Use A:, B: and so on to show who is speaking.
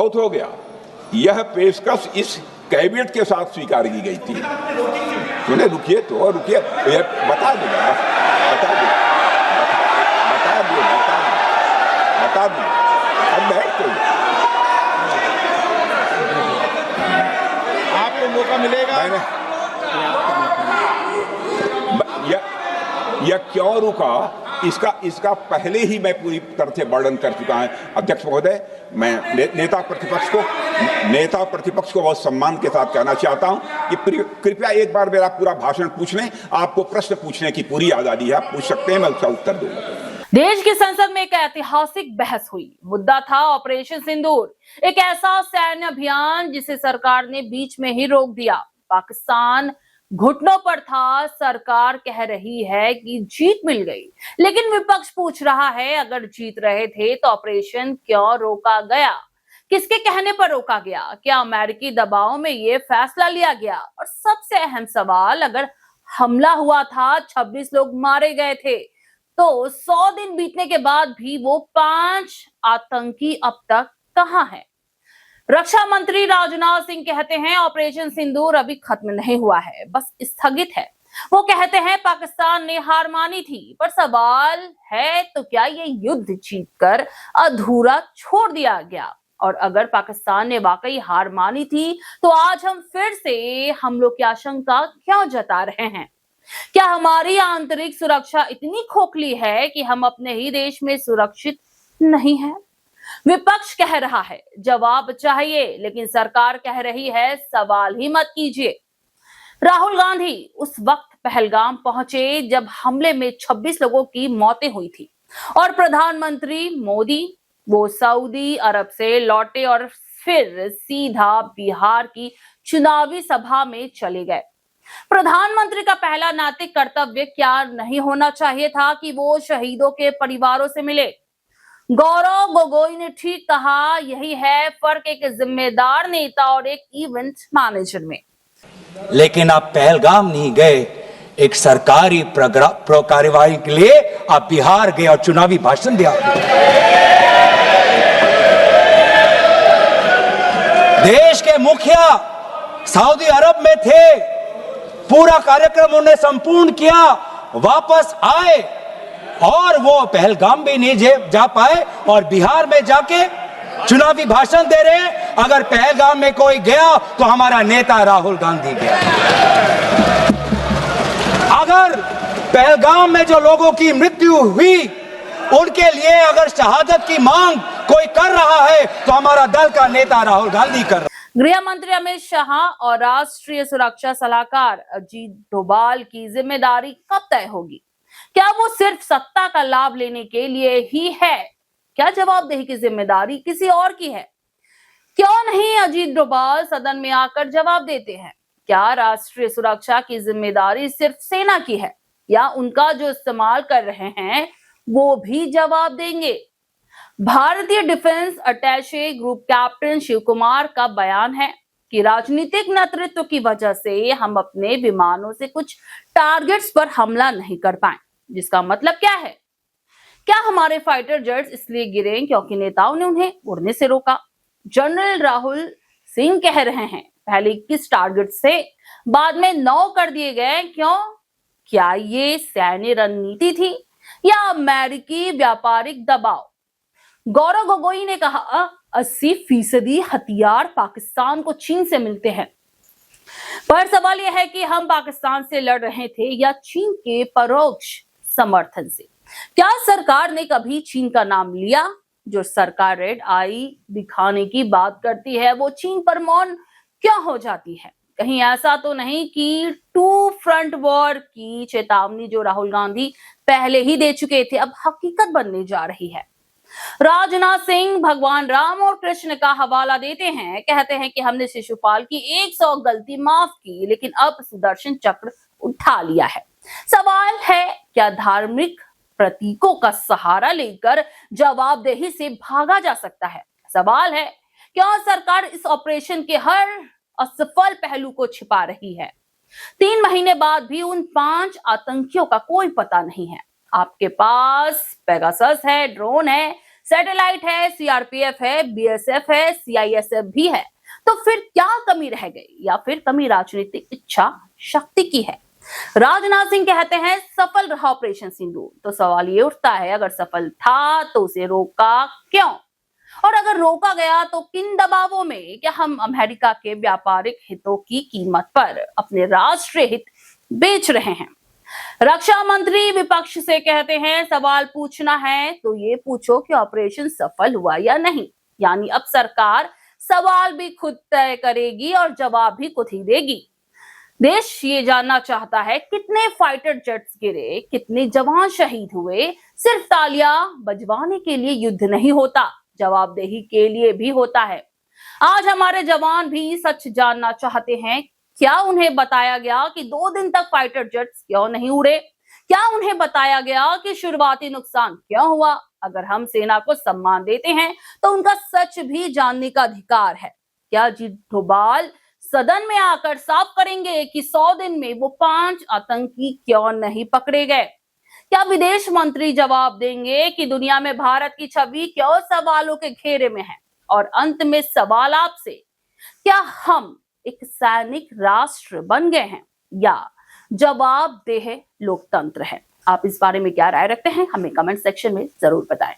A: बहुत हो गया। यह पेशकश इस कैबिनेट के साथ स्वीकार की गई थी। सुने, रुकिए तो रुकिए, बता दूंगा, अब बैठ
B: आपको मौका मिलेगा।
A: यह क्यों रुका, इसका पहले ही मैं पूरी तरह से वर्णन कर चुका हूं। अध्यक्ष महोदय, मैं नेता प्रतिपक्ष को बहुत सम्मान के साथ कहना चाहता हूं कि कृपया एक बार मेरा पूरा भाषण पूछ लें। आपको प्रश्न पूछने की पूरी आजादी है, आप पूछ सकते हैं, मैं उसका उत्तर दूंगा।
C: देश की संसद में एक ऐतिहासिक बहस हुई। मुद्दा था ऑपरेशन सिंदूर, एक ऐसा सैन्य अभियान जिसे सरकार ने बीच में ही रोक दिया। पाकिस्तान घुटनों पर था, सरकार कह रही है कि जीत मिल गई, लेकिन विपक्ष पूछ रहा है अगर जीत रहे थे तो ऑपरेशन क्यों रोका गया, किसके कहने पर रोका गया, क्या अमेरिकी दबाव में ये फैसला लिया गया, और सबसे अहम सवाल, अगर हमला हुआ था, 26 लोग मारे गए थे, तो 100 दिन बीतने के बाद भी वो 5 आतंकी अब तक कहां हैं? रक्षा मंत्री राजनाथ सिंह कहते हैं ऑपरेशन सिंदूर अभी खत्म नहीं हुआ है, बस स्थगित है। वो कहते हैं पाकिस्तान ने हार मानी थी, पर सवाल है तो क्या ये युद्ध जीतकर अधूरा छोड़ दिया गया? और अगर पाकिस्तान ने वाकई हार मानी थी तो आज हम फिर से हमलों की आशंका क्यों जता रहे हैं? क्या हमारी आंतरिक सुरक्षा इतनी खोखली है कि हम अपने ही देश में सुरक्षित नहीं है? विपक्ष कह रहा है जवाब चाहिए, लेकिन सरकार कह रही है सवाल ही मत कीजिए। राहुल गांधी उस वक्त पहलगाम पहुंचे जब हमले में 26 लोगों की मौतें हुई थी, और प्रधानमंत्री मोदी वो सऊदी अरब से लौटे और फिर सीधा बिहार की चुनावी सभा में चले गए। प्रधानमंत्री का पहला नैतिक कर्तव्य क्या नहीं होना चाहिए था कि वो शहीदों के परिवारों से मिले? गौरव गोगोई ने ठीक कहा, यही है फर्क एक जिम्मेदार नेता और एक इवेंट मैनेजर में।
D: लेकिन आप पहलगाम नहीं गए, एक सरकारी कार्यवाही के लिए आप बिहार गए और चुनावी भाषण दिया। देश के मुखिया सऊदी अरब में थे, पूरा कार्यक्रम उन्हें संपूर्ण किया, वापस आए और वो पहलगाम भी नहीं जा पाए और बिहार में जाके चुनावी भाषण दे रहे हैं। अगर पहलगाम में कोई गया तो हमारा नेता राहुल गांधी गया। अगर पहलगाम में जो लोगों की मृत्यु हुई उनके लिए अगर शहादत की मांग कोई कर रहा है तो हमारा दल का नेता राहुल गांधी कर रहा है।
C: गृह मंत्री अमित शाह और राष्ट्रीय सुरक्षा सलाहकार अजीत डोभाल की जिम्मेदारी कब तय होगी? क्या वो सिर्फ सत्ता का लाभ लेने के लिए ही है? क्या जवाबदेही की जिम्मेदारी किसी और की है? क्यों नहीं अजीत डोभाल सदन में आकर जवाब देते हैं? क्या राष्ट्रीय सुरक्षा की जिम्मेदारी सिर्फ सेना की है, या उनका जो इस्तेमाल कर रहे हैं वो भी जवाब देंगे? भारतीय defence attache group captain Shiv Kumar का बयान है कि राजनीतिक नेतृत्व की वजह से हम अपने विमानों से कुछ टारगेट्स पर हमला नहीं कर पाए। जिसका मतलब क्या है? क्या हमारे फाइटर जेट्स इसलिए गिरे क्योंकि नेताओं ने उन्हें उड़ने से रोका? जनरल राहुल सिंह कह रहे हैं पहले 21 टारगेट से बाद में 9 कर दिए गए, क्यों? क्या ये सैन्य रणनीति थी या अमेरिकी व्यापारिक दबाव? गौरव गोगोई ने कहा 80% हथियार पाकिस्तान को चीन से मिलते हैं, पर सवाल यह है कि हम पाकिस्तान से लड़ रहे थे या चीन के परोक्ष समर्थन से? क्या सरकार ने कभी चीन का नाम लिया? जो सरकार रेड आई दिखाने की बात करती है वो चीन पर मौन क्यों हो जाती है? कहीं ऐसा तो नहीं कि 2 फ्रंट वॉर की चेतावनी जो राहुल गांधी पहले ही दे चुके थे अब हकीकत बनने जा रही है? राजनाथ सिंह भगवान राम और कृष्ण का हवाला देते हैं, कहते हैं कि हमने शिशुपाल की 100 गलती माफ की, लेकिन अब सुदर्शन चक्र उठा लिया है। सवाल है क्या धार्मिक प्रतीकों का सहारा लेकर जवाबदेही से भागा जा सकता है? सवाल है क्या सरकार इस ऑपरेशन के हर असफल पहलू को छिपा रही है? 3 महीने बाद भी उन 5 आतंकियों का कोई पता नहीं है। आपके पास पेगासस है, ड्रोन है, सैटेलाइट है, सीआरपीएफ है, बीएसएफ है, सीआईएसएफ भी है। तो फिर क्या कमी रह गई, या फिर कमी राजनीतिक इच्छा शक्ति की है? राजनाथ सिंह कहते हैं सफल रहा ऑपरेशन सिंदूर। तो सवाल ये उठता है, अगर सफल था तो उसे रोका क्यों, और अगर रोका गया तो किन दबावों में? क्या हम अमेरिका के व्यापारिक हितों की कीमत पर अपने राष्ट्रीय हित बेच रहे हैं? रक्षा मंत्री विपक्ष से कहते हैं सवाल पूछना है तो ये पूछो कि ऑपरेशन सफल हुआ या नहीं। यानी अब सरकार सवाल भी खुद तय करेगी और जवाब भी खुद ही देगी। देश ये जानना चाहता है कितने फाइटर जेट्स गिरे, कितने जवान शहीद हुए। सिर्फ तालियां बजवाने के लिए युद्ध नहीं होता, जवाबदेही के लिए भी होता है। आज हमारे जवान भी सच जानना चाहते हैं। क्या उन्हें बताया गया कि 2 दिन तक फाइटर जेट्स क्यों नहीं उड़े? क्या उन्हें बताया गया कि शुरुआती नुकसान क्यों हुआ? अगर हम सेना को सम्मान देते हैं तो उनका सच भी जानने का अधिकार है। क्या अजीत डोभाल सदन में आकर साफ करेंगे कि 100 दिन में वो 5 आतंकी क्यों नहीं पकड़े गए? क्या विदेश मंत्री जवाब देंगे कि दुनिया में भारत की छवि क्यों सवालों के घेरे में है? और अंत में सवाल आपसे, क्या हम एक सैनिक राष्ट्र बन गए हैं या जवाबदेह लोकतंत्र है? आप इस बारे में क्या राय रखते हैं, हमें कमेंट सेक्शन में जरूर बताएं।